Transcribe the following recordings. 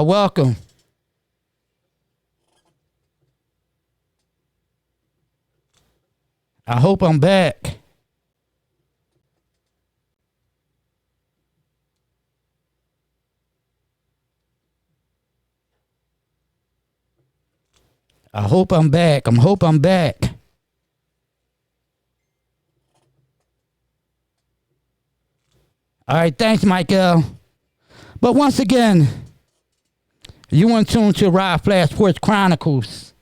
Welcome. I hope I'm back. I hope I'm back. Hope I'm back. All right, thanks, Michael. But once again, you want to tune to Rodflash Porch Chronicles.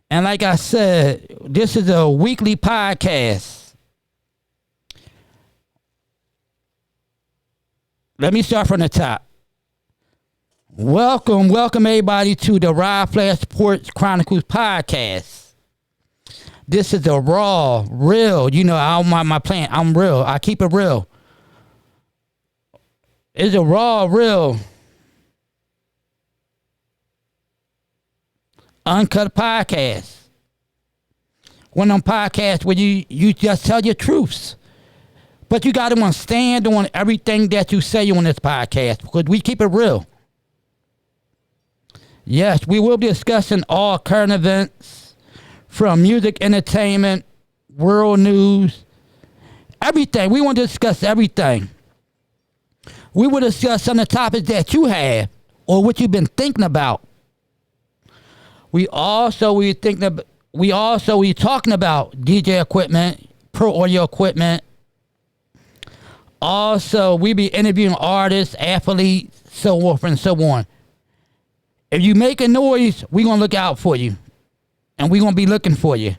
And like I said, this is a weekly podcast. Let me start from the top. Welcome everybody to the Rodflash Porch Chronicles podcast. This is a raw, real, I don't mind my plan. I'm real. I keep it real. It's a raw, real, uncut podcast. One of them podcasts where you just tell your truths. But you got to stand on everything that you say on this podcast because we keep it real. Yes, we will be discussing all current events from music, entertainment, world news, everything. We want to discuss everything. We will discuss some of the topics that you have or what you've been thinking about. We talking about DJ equipment, pro audio equipment. Also, we be interviewing artists, athletes, so forth and so on. If you make a noise, we're going to look out for you. And we're going to be looking for you.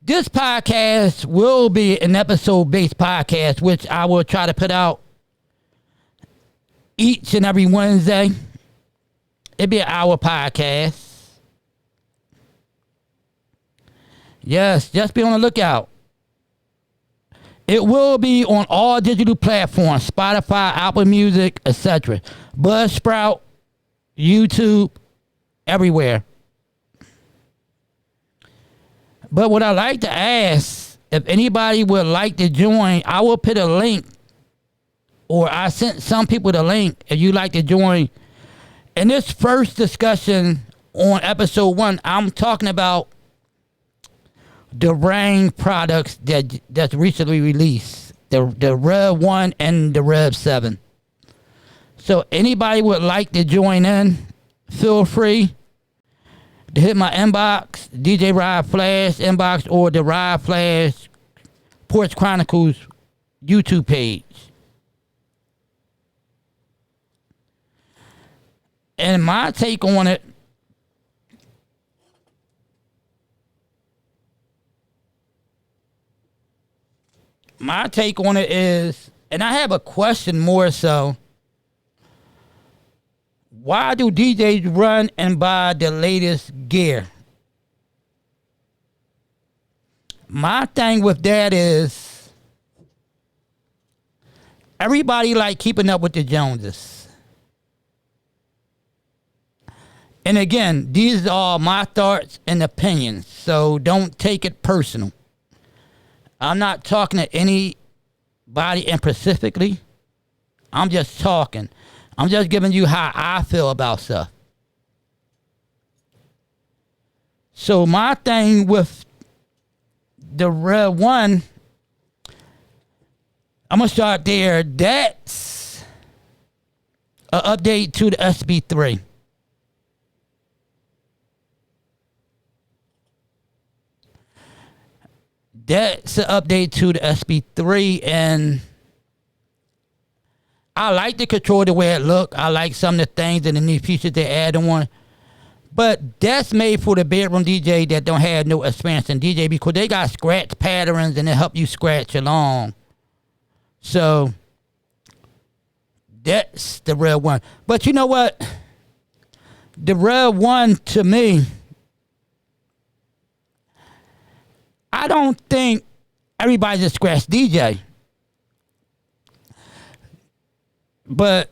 This podcast will be an episode-based podcast, which I will try to put out each and every Wednesday. It'll be an hour podcast. Yes, just be on the lookout. It will be on all digital platforms, Spotify, Apple Music, etc. Buzzsprout, YouTube, everywhere. But what I like to ask, if anybody would like to join, I will put a link, or I sent some people the link if you'd like to join. In this first discussion on episode 1, I'm talking about the Rain products that's recently released, the Rev 1 and the Rev 7. So anybody would like to join in, feel free to hit my inbox, DJ Rodflash inbox, or the Rodflash Porch Chronicles YouTube page. And my take on it, is, and I have a question more so, why do DJs run and buy the latest gear? My thing with that is, everybody like keeping up with the Joneses. And again, these are my thoughts and opinions, so don't take it personal. I'm not talking to anybody in specifically. I'm just talking. I'm just giving you how I feel about stuff. So my thing with the Rev 1, I'm going to start there. That's an update to the SB3. That's an update to the SB3, and I like the control the way it look. I like some of the things and the new features they add on. But that's made for the bedroom DJ that don't have no experience in DJ, because they got scratch patterns and they help you scratch along. So that's the Rev 1. But you know what? The Rev 1 to me, I don't think everybody's a scratch DJ. But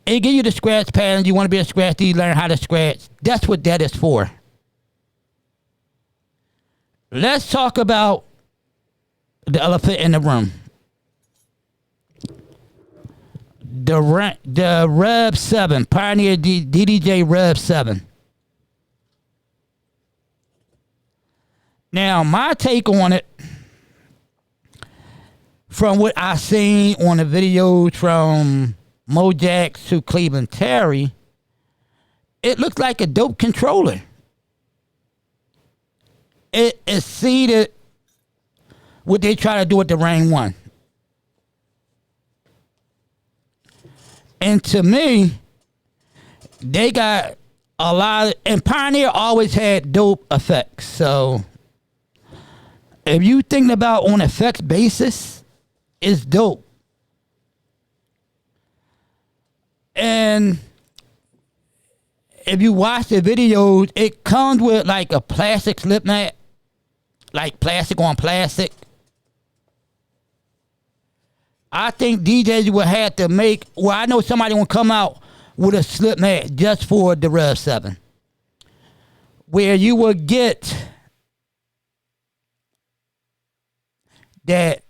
it give you the scratch pattern. You want to be a scratch DJ, learn how to scratch. That's what that is for. Let's talk about the elephant in the room. the Rev 7, Pioneer DDJ Rev 7. Now, my take on it, from what I seen on the videos from Mojax to Cleveland Terry, it looks like a dope controller. It exceeded what they try to do with the Rain 1. And to me, they got a lot of, and Pioneer always had dope effects. So if you think about on effects basis, it's dope. And if you watch the videos, it comes with like a plastic slip mat, like plastic on plastic. I think DJs will have to make, well, I know somebody will come out with a slip mat just for the Rev 7, where you will get that,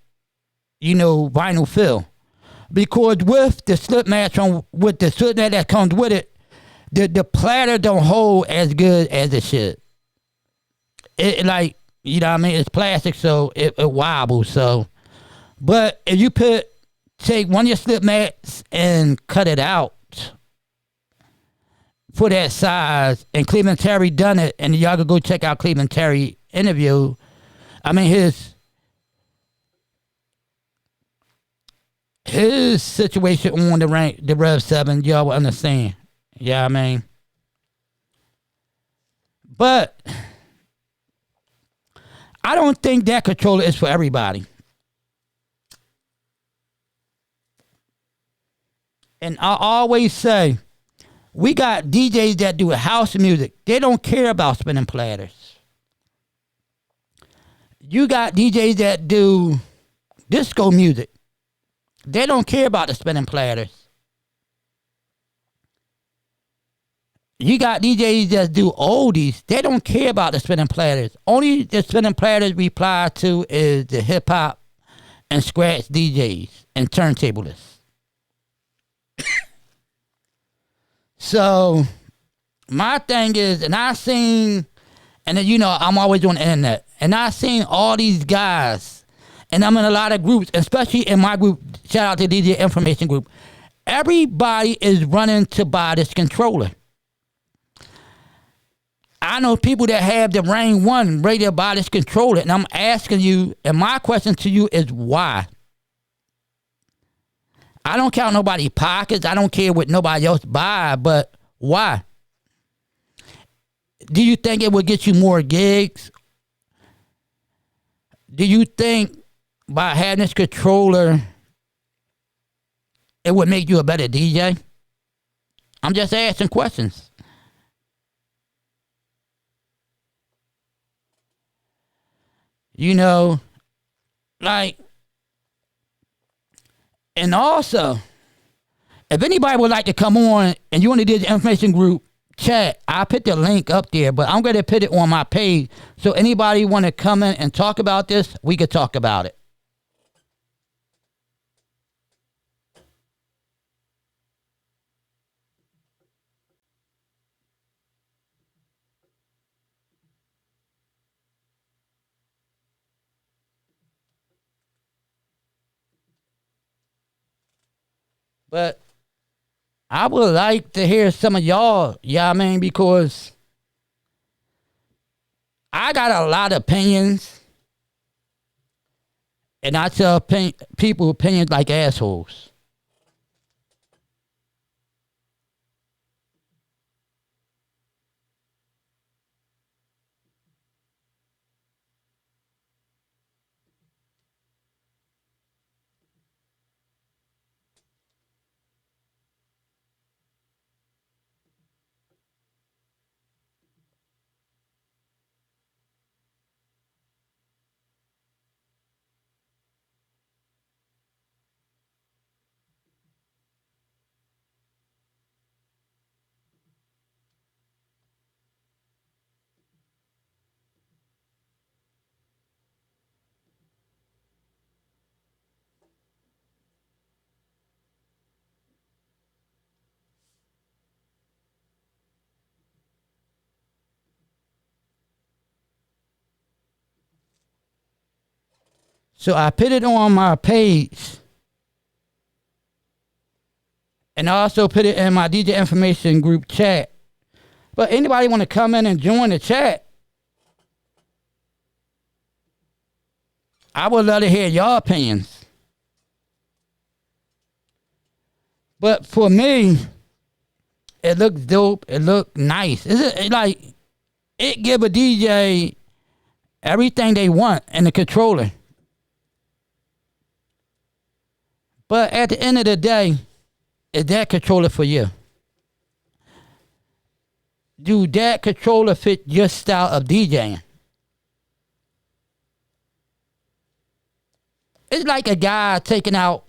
vinyl fill. Because with the slip mat with the slip mat that comes with it, the platter don't hold as good as it should. It like, it's plastic, so it wobbles. So, but if you take one of your slip mats and cut it out for that size, and Cleveland Terry done it, and y'all can go check out Cleveland Terry interview. I mean, his situation on the Rev 7, y'all will understand. Yeah, I mean. But I don't think that controller is for everybody. And I always say, we got DJs that do house music. They don't care about spinning platters. You got DJs that do disco music. They don't care about the spinning platters. You got DJs that do oldies. They don't care about the spinning platters. Only the spinning platters we apply to is the hip hop and scratch DJs and turntablists. So my thing is, and I seen, and then I'm always on the internet, and I seen all these guys, and I'm in a lot of groups, especially in my group. Shout out to DJ Information Group. Everybody is running to buy this controller. I know people that have the Rain 1 ready to buy this controller, and I'm asking you, and my question to you is why? I don't count nobody's pockets. I don't care what nobody else buy, but why? Do you think it would get you more gigs? Do you think by having this controller, it would make you a better DJ? I'm just asking questions. And also, if anybody would like to come on and you want to do the information group chat, I put the link up there, but I'm going to put it on my page. So anybody want to come in and talk about this, we could talk about it. But I would like to hear some of y'all, because I got a lot of opinions, and I tell people opinions like assholes. So I put it on my page. And I also put it in my DJ information group chat. But anybody want to come in and join the chat, I would love to hear your opinions. But for me, it looks dope. It looks nice. It give a DJ everything they want in the controller. But at the end of the day, is that controller for you? Do that controller fit your style of DJing? It's like a guy taking out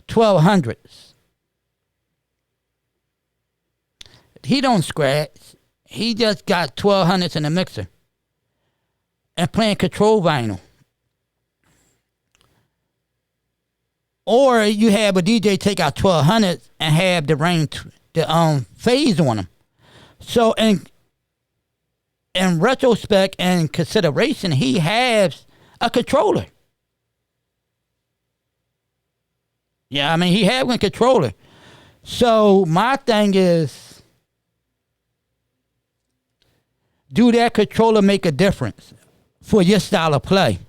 1200s. He don't scratch. He just got 1200s in the mixer and playing control vinyl. Or you have a DJ take out 1200s and have the phase on them. So in retrospect and consideration, he has a controller. Yeah, I mean, he had one controller. So my thing is, do that controller make a difference for your style of play?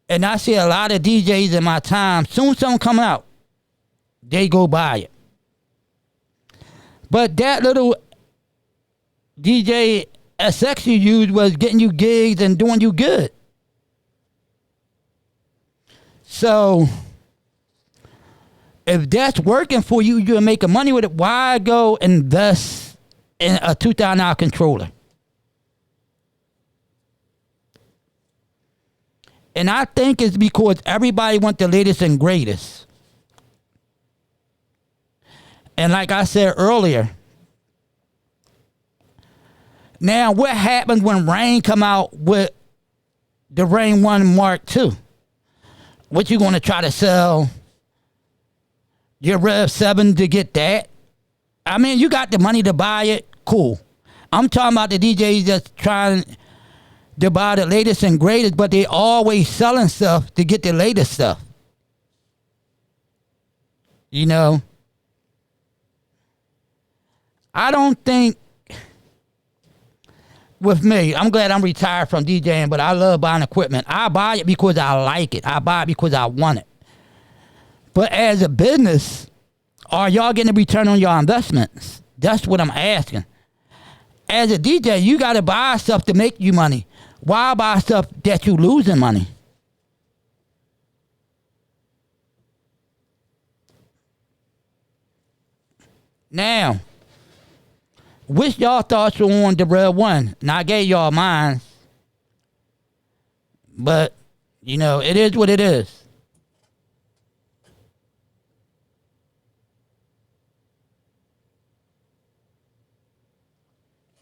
And I see a lot of DJs in my time, soon something come out, they go buy it. But that little DJ SX you used was getting you gigs and doing you good. So if that's working for you, you're making money with it, why go invest in a $2,000 controller? And I think it's because everybody wants the latest and greatest. And like I said earlier, now what happens when Rain come out with the Rain 1 Mark II? What, you going to try to sell your Rev 7 to get that? I mean, you got the money to buy it, cool. I'm talking about the DJs that's trying to buy the latest and greatest, but they always selling stuff to get the latest stuff. You know? I don't think, with me, I'm glad I'm retired from DJing, but I love buying equipment. I buy it because I like it. I buy it because I want it. But as a business, are y'all getting a return on your investments? That's what I'm asking. As a DJ, you got to buy stuff to make you money. Why buy stuff that you losing money? Now, which y'all thoughts were on the Rev 1? Now, I gave y'all mine. But, you know, it is what it is.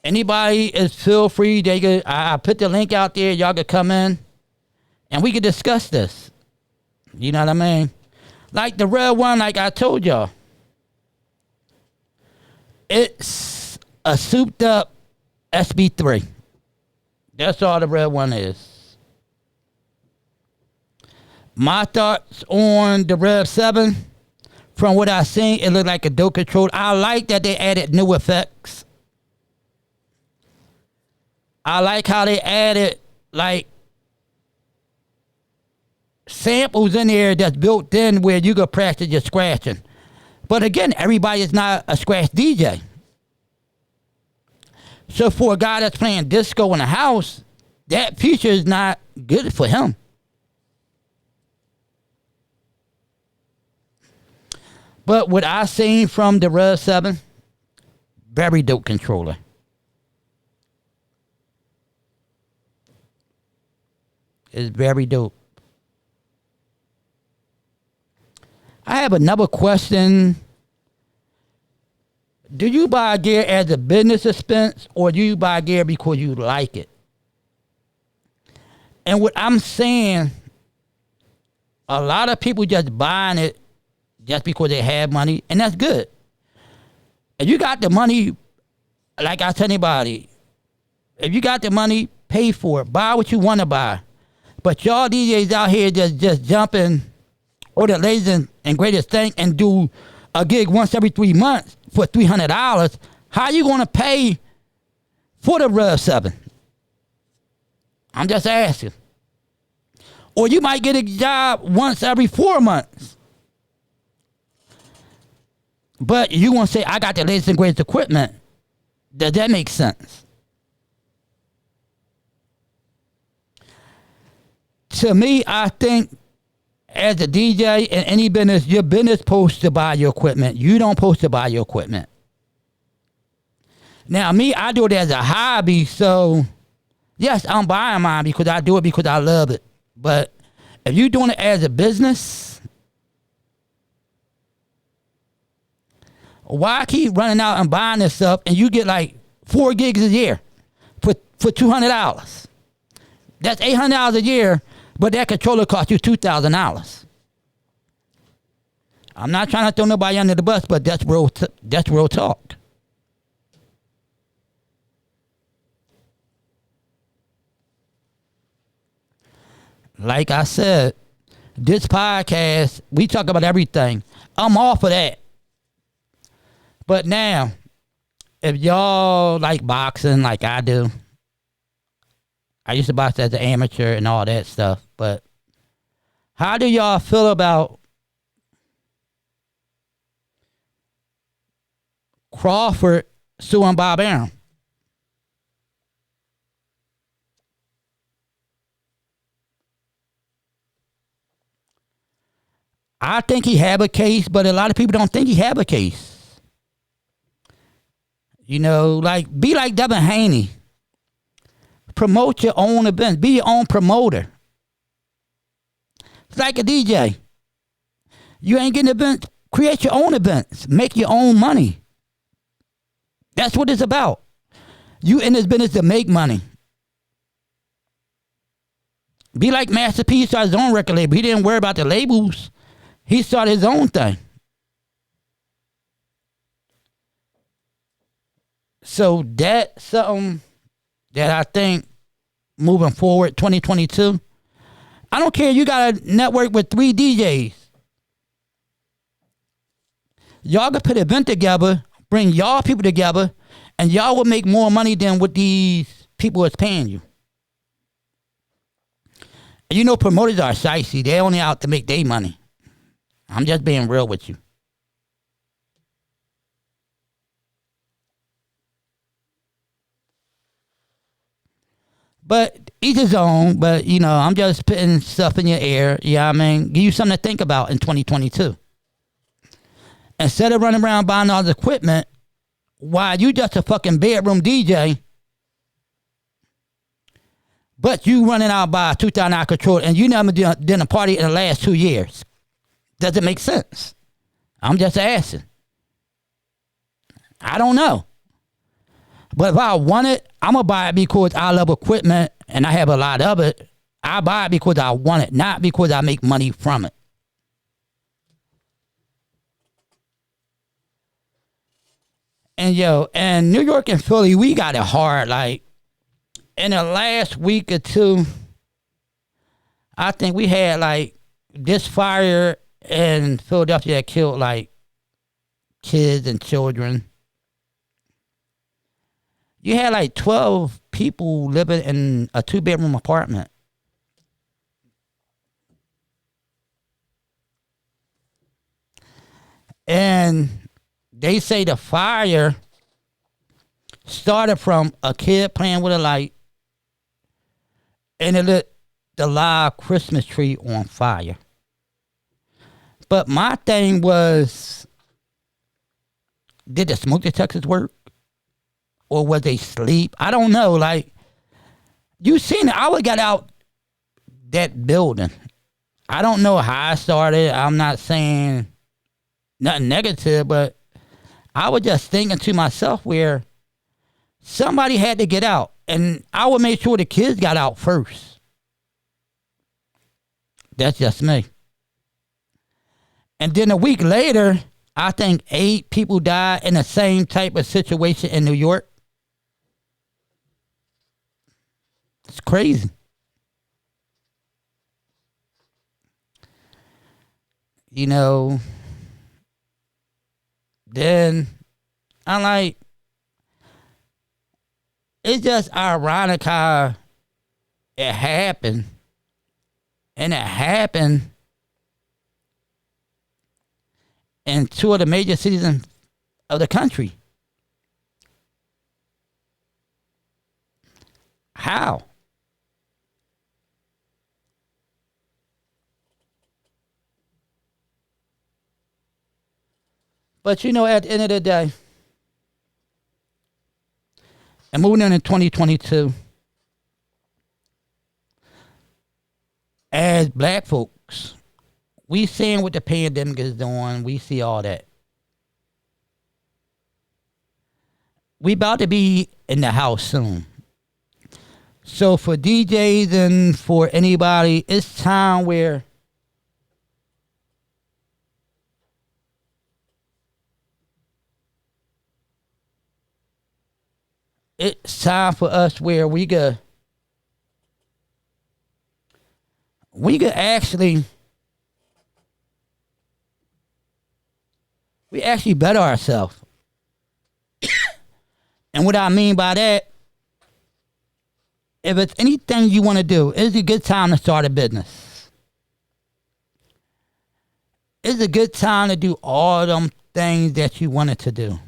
Anybody is feel free. I put the link out there. Y'all could come in and we could discuss this. You know what I mean? Like the Rev 1, like I told y'all. It's a souped up SB3. That's all the Rev 1 is. My thoughts on the Rev 7, from what I seen, it looked like a dope control. I like that they added new effects. I like how they added, like, samples in there that's built in where you can practice your scratching. But again, everybody is not a scratch DJ. So for a guy that's playing disco in the house, that feature is not good for him. But what I seen from the Rev 7, very dope controller. It's very dope. I have another question. Do you buy gear as a business expense, or do you buy gear because you like it? And what I'm saying, a lot of people just buying it just because they have money, and that's good. If you got the money, like I tell anybody, if you got the money, pay for it. Buy what you want to buy. But y'all DJs out here just jumping or the latest and greatest thing and do a gig once every 3 months for $300. How you going to pay for the Rev 7? I'm just asking. Or you might get a job once every 4 months. But you want to say, I got the latest and greatest equipment. Does that make sense? To me, I think as a DJ in any business, your business supposed to buy your equipment. You don't supposed to buy your equipment. Now, me, I do it as a hobby, so yes, I'm buying mine because I do it because I love it. But if you're doing it as a business, why keep running out and buying this stuff and you get like 4 gigs a year for $200? That's $800 a year, but that controller costs you $2,000. I'm not trying to throw nobody under the bus, but that's real talk. Like I said, this podcast, we talk about everything. I'm all for that. But now, if y'all like boxing like I do, I used to box as an amateur and all that stuff, but how do y'all feel about Crawford suing Bob Arum? I think he have a case, but a lot of people don't think he have a case. You know, like, be like Devin Haney. Promote your own events. Be your own promoter. It's like a DJ. You ain't getting events. Create your own events. Make your own money. That's what it's about. You in this business to make money. Be like Master P. He started his own record label. He didn't worry about the labels. He started his own thing. So that's something that I think moving forward, 2022, I don't care. You got a network with 3 DJs. Y'all can put an event together, bring y'all people together, and y'all will make more money than what these people is paying you. And you know promoters are shicey. They're only out to make their money. I'm just being real with you. But each his own. But, you know, I'm just putting stuff in your ear. You know what I mean? Give you something to think about in 2022. Instead of running around buying all this equipment, while you just a fucking bedroom DJ, but you running out by a $2,000 controller and you never done a party in the last 2 years. Does it make sense? I'm just asking. I don't know. But if I want it, I'm going to buy it because I love equipment and I have a lot of it. I buy it because I want it, not because I make money from it. And and New York and Philly, we got it hard. Like, in the last week or two, I think we had like this fire in Philadelphia that killed like kids and children. You had like 12 people living in a 2-bedroom apartment. And they say the fire started from a kid playing with a light and it lit the live Christmas tree on fire. But my thing was, did the smoke detectors work? Or was they asleep? I don't know. Like, you seen it. I would got out that building. I don't know how I started. I'm not saying nothing negative, but I was just thinking to myself where somebody had to get out. And I would make sure the kids got out first. That's just me. And then a week later, I think 8 people died in the same type of situation in New York. It's crazy. You know, then I'm like, it's just ironic how it happened. And it happened in two of the major cities of the country. How? But you know, at the end of the day, and moving into 2022, as black folks, we seeing what the pandemic is doing. We see all that. We about to be in the house soon. So for DJs and for anybody, it's time where it's time for us where we could actually better ourselves. And what I mean by that, if it's anything you want to do, it's a good time to start a business. It's a good time to do all them things that you wanted to do.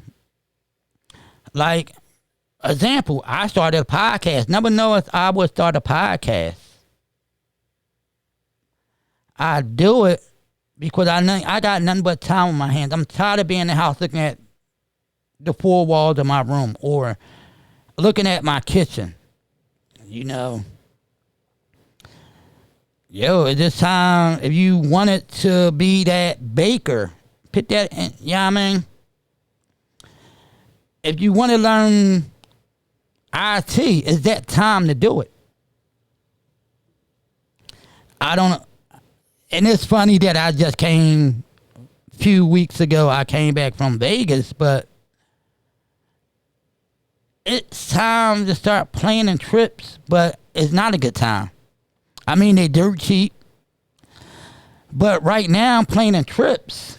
Like, example, I started a podcast. Never know if I would start a podcast. I do it because I got nothing but time on my hands. I'm tired of being in the house looking at the four walls of my room or looking at my kitchen. You know, it's this time, if you wanted to be that baker, put that in, you know what I mean? If you want to learn IT, it's that time to do it. I don't know. And it's funny that I just came, a few weeks ago, I came back from Vegas, but it's time to start planning trips, but it's not a good time. I mean, they're dirt cheap. But right now, I'm planning trips.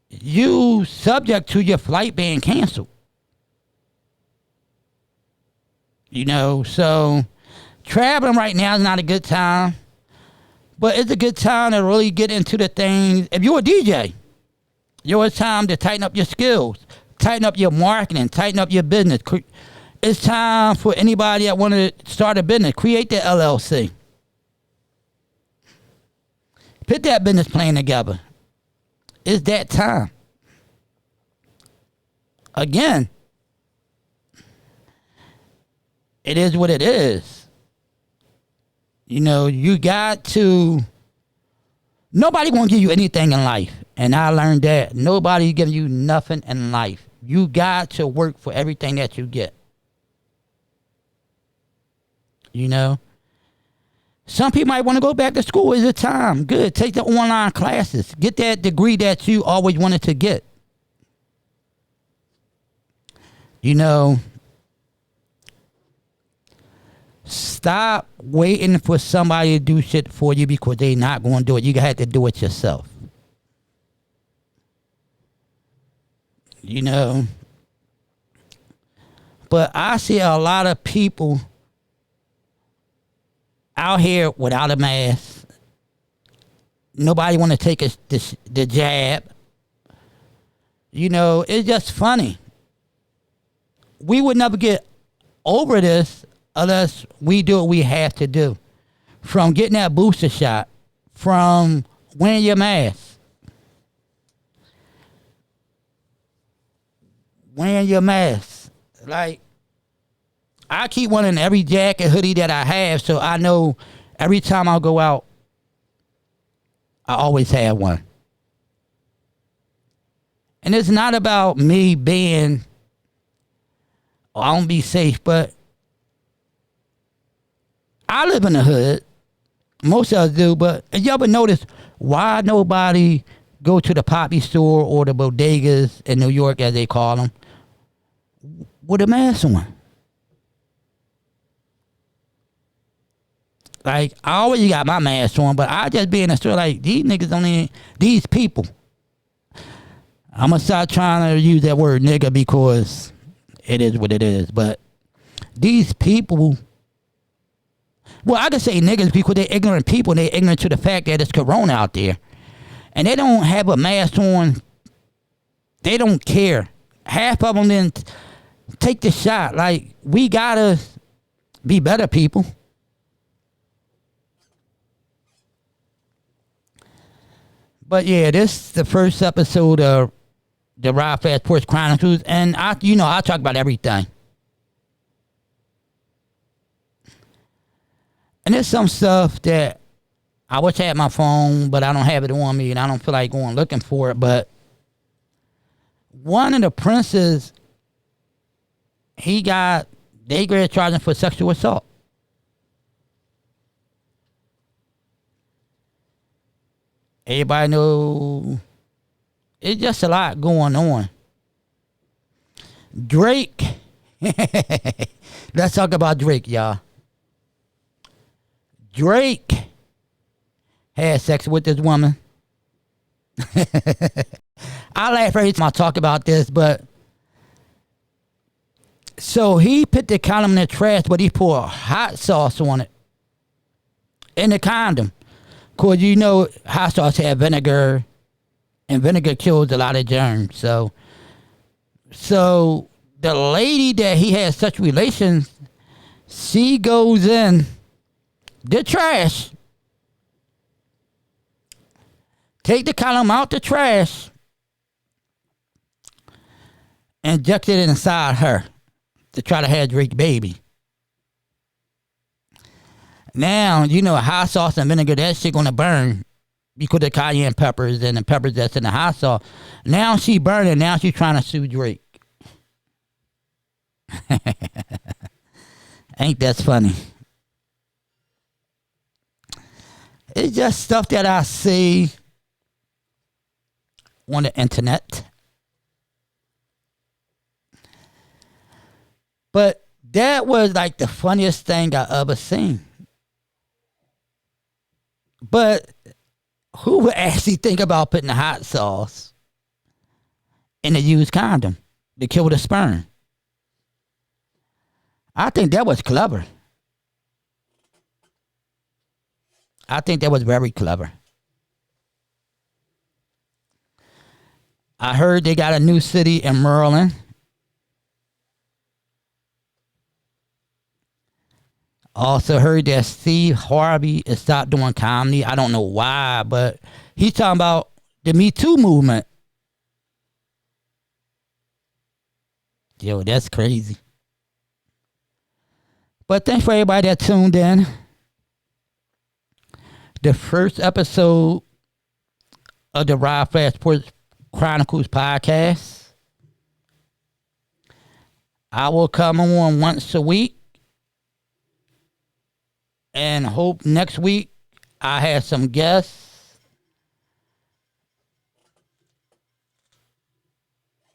You subject to your flight being canceled. You know, so traveling right now is not a good time. But it's a good time to really get into the things. If you're a DJ, it's time to tighten up your skills. Tighten up your marketing. Tighten up your business. It's time for anybody that want to start a business. Create the LLC. Put that business plan together. It's that time. Again, it is what it is. You know, you got to... Nobody won't give you anything in life. And I learned that. Nobody's giving you nothing in life. You got to work for everything that you get. You know? Some people might want to go back to school. It's a time. Good. Take the online classes. Get that degree that you always wanted to get. You know? Stop waiting for somebody to do shit for you because they're not going to do it. You have to do it yourself. You know? But I see a lot of people out here without a mask. Nobody want to take the jab. You know, it's just funny. We would never get over this unless we do what we have to do. From getting that booster shot, from wearing your mask. Wearing your mask. Like, I keep one in every jacket, hoodie that I have, so I know every time I go out, I always have one. And it's not about me being, oh, I don't be safe, but I live in the hood. Most of us do, but you ever notice why nobody go to the poppy store or the bodegas in New York, as they call them, with a mask on? Like, I always got my mask on, but I just be in the store like, these niggas don't even, these people. I'm going to start trying to use that word nigga because it is what it is. But these people, well, I can say niggas because they're ignorant people and they're ignorant to the fact that it's corona out there. And they don't have a mask on. They don't care. Half of them then take the shot. Like, we got to be better people. But yeah, this is the first episode of the Rodflash Porch Chronicles, and I talk about everything. And there's some stuff that I wish I had my phone, but I don't have it on me, and I don't feel like going looking for it. But one of the princes, they got charging for sexual assault. Everybody know it's just a lot going on. Drake. Let's talk about Drake, y'all. Drake had sex with this woman. I laugh every time I talk about this, but so he put the condom in the trash, but he poured hot sauce on it in the condom. Because you know hot sauce have vinegar, and vinegar kills a lot of germs. So the lady that he had such relations, she goes in the trash, take the condom out the trash, and inject it inside her to try to have Drake's baby. Now, you know, hot sauce and vinegar, that shit gonna burn because of cayenne peppers and the peppers that's in the hot sauce. Now she burning. Now she's trying to sue Drake. Ain't that funny? It's just stuff that I see on the internet. But that was like the funniest thing I ever seen. But who would actually think about putting the hot sauce in a used condom to kill the sperm? I think that was clever. I think that was very clever. I heard they got a new city in Maryland. Also heard that Steve Harvey has stopped doing comedy. I don't know why, but he's talking about the Me Too movement. Yo, that's crazy. But thanks for everybody that tuned in. The first episode of the Rodflash Porch Chronicles podcast. I will come on once a week. And hope next week I have some guests.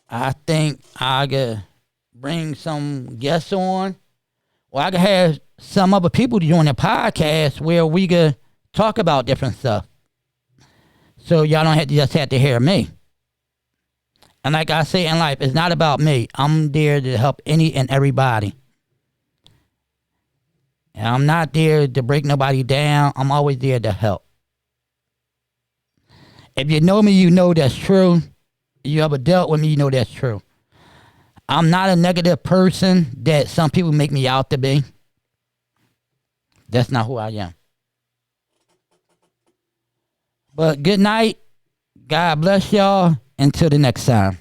I think I could bring some guests on. Or I could have some other people join the podcast where we could talk about different stuff. So y'all don't have to hear me. And like I say in life, it's not about me. I'm there to help any and everybody. And I'm not there to break nobody down. I'm always there to help. If you know me, you know that's true. If you ever dealt with me, you know that's true. I'm not a negative person that some people make me out to be. That's not who I am. But good night. God bless y'all. Until the next time.